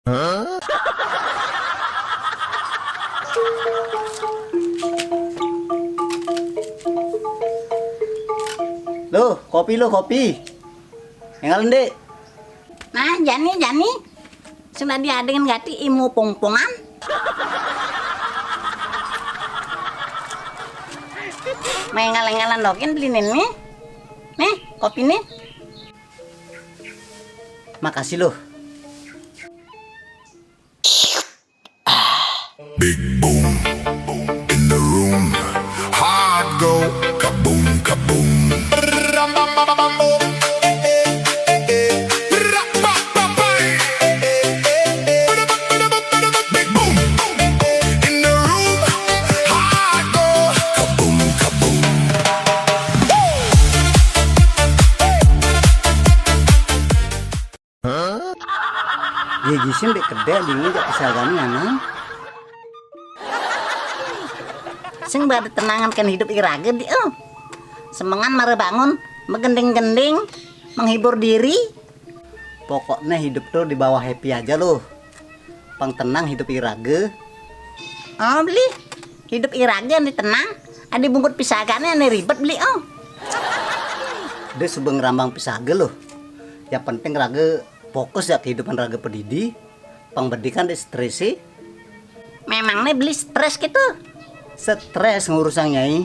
Loh, kopi lo kopi. Yang dek. Nah, Jani. Sudah diadengin gati imu pongpongan. Mengalang-alang dokin beli nih. Nih, kopi nih. Makasih loh. Big boom in the room. Hard go kaboom kaboom. Big boom in the room. Hard go kaboom kaboom. Gigisin dek kedek dingin jak pisagani anak. Sing bade tenangan kan hidup irage di semengan mare bangun megending-gending menghibur diri. Pokoknya hidup tuh di bawah happy aja loh. Pang tenang hidup irage. Oh beli hidup irage nih tenang. Ada bungkut pisagane ane ribet beli Dia sebeng rambang pisaga loh. Ya penting rage fokus ya kehidupan rage pedidi. Pang bedikan di stres sih. Memangnya beli stres gitu. Stres ngurusang nyai.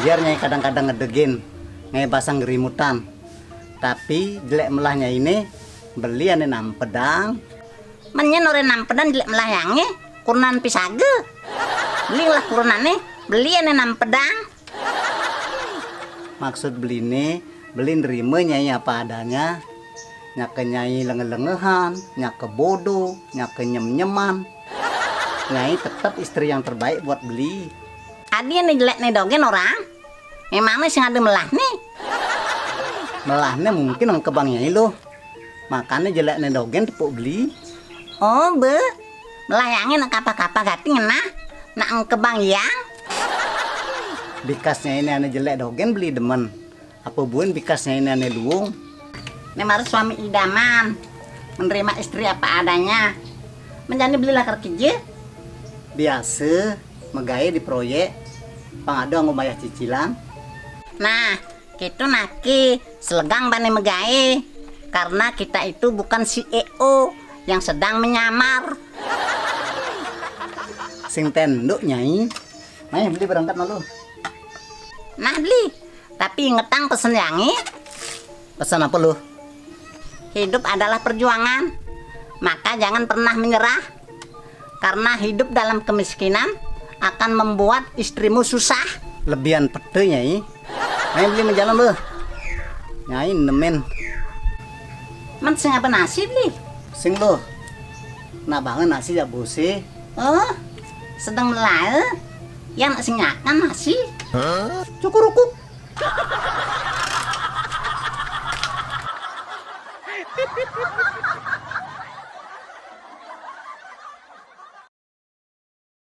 Biar nyai kadang-kadang ngedegin. Nyai basang gerimutan. Tapi jelek melahnya ini beli ane nampedang. Menyen ore nampedan jelek melayange kurunan pisaga. Belilah kurunane beli ane nampedang. Maksud beli ini beli nerima nyai apa adanya. Nyake nyai lenge-lengehan, nyake bodoh, nyake nyem-nyeman. Nyai tetap istri yang terbaik buat beli. Adi ane jelek nih dogen orang. Memangnya sing ada melah nih. Melahnya mungkin ang kebang nyai loh. Makanya jelek nih dogen tepuk beli. Oh be melayange nak kapa-kapa gati ngena. Nak engkebang yang Bikasnya ini ane jelek dogen beli demen. Apa buin bikasnya ini ane luung. memang harus suami idaman, menerima istri apa adanya. Menjadi belilah kerja. Biasa megaya di proyek pangado anggo bayar cicilan. Nah, gitu naki selegang bani megaya. Karena kita itu bukan CEO yang sedang menyamar. Sing tenduk nyai. Main beli berangkat malu. Nah beli, tapi ingetang pesen yangi. Pesan apa lu? Hidup adalah perjuangan, maka jangan pernah menyerah. Karena hidup dalam kemiskinan akan membuat istrimu susah. Lebihan pete nyai. Main beli menjalan lu. Nyai nemen. Man sing apa nasi beli? Sing lu. Nah banget nasi ya bose. Oh, sedang melaya. Yang sing nyakan nasi. Cukup.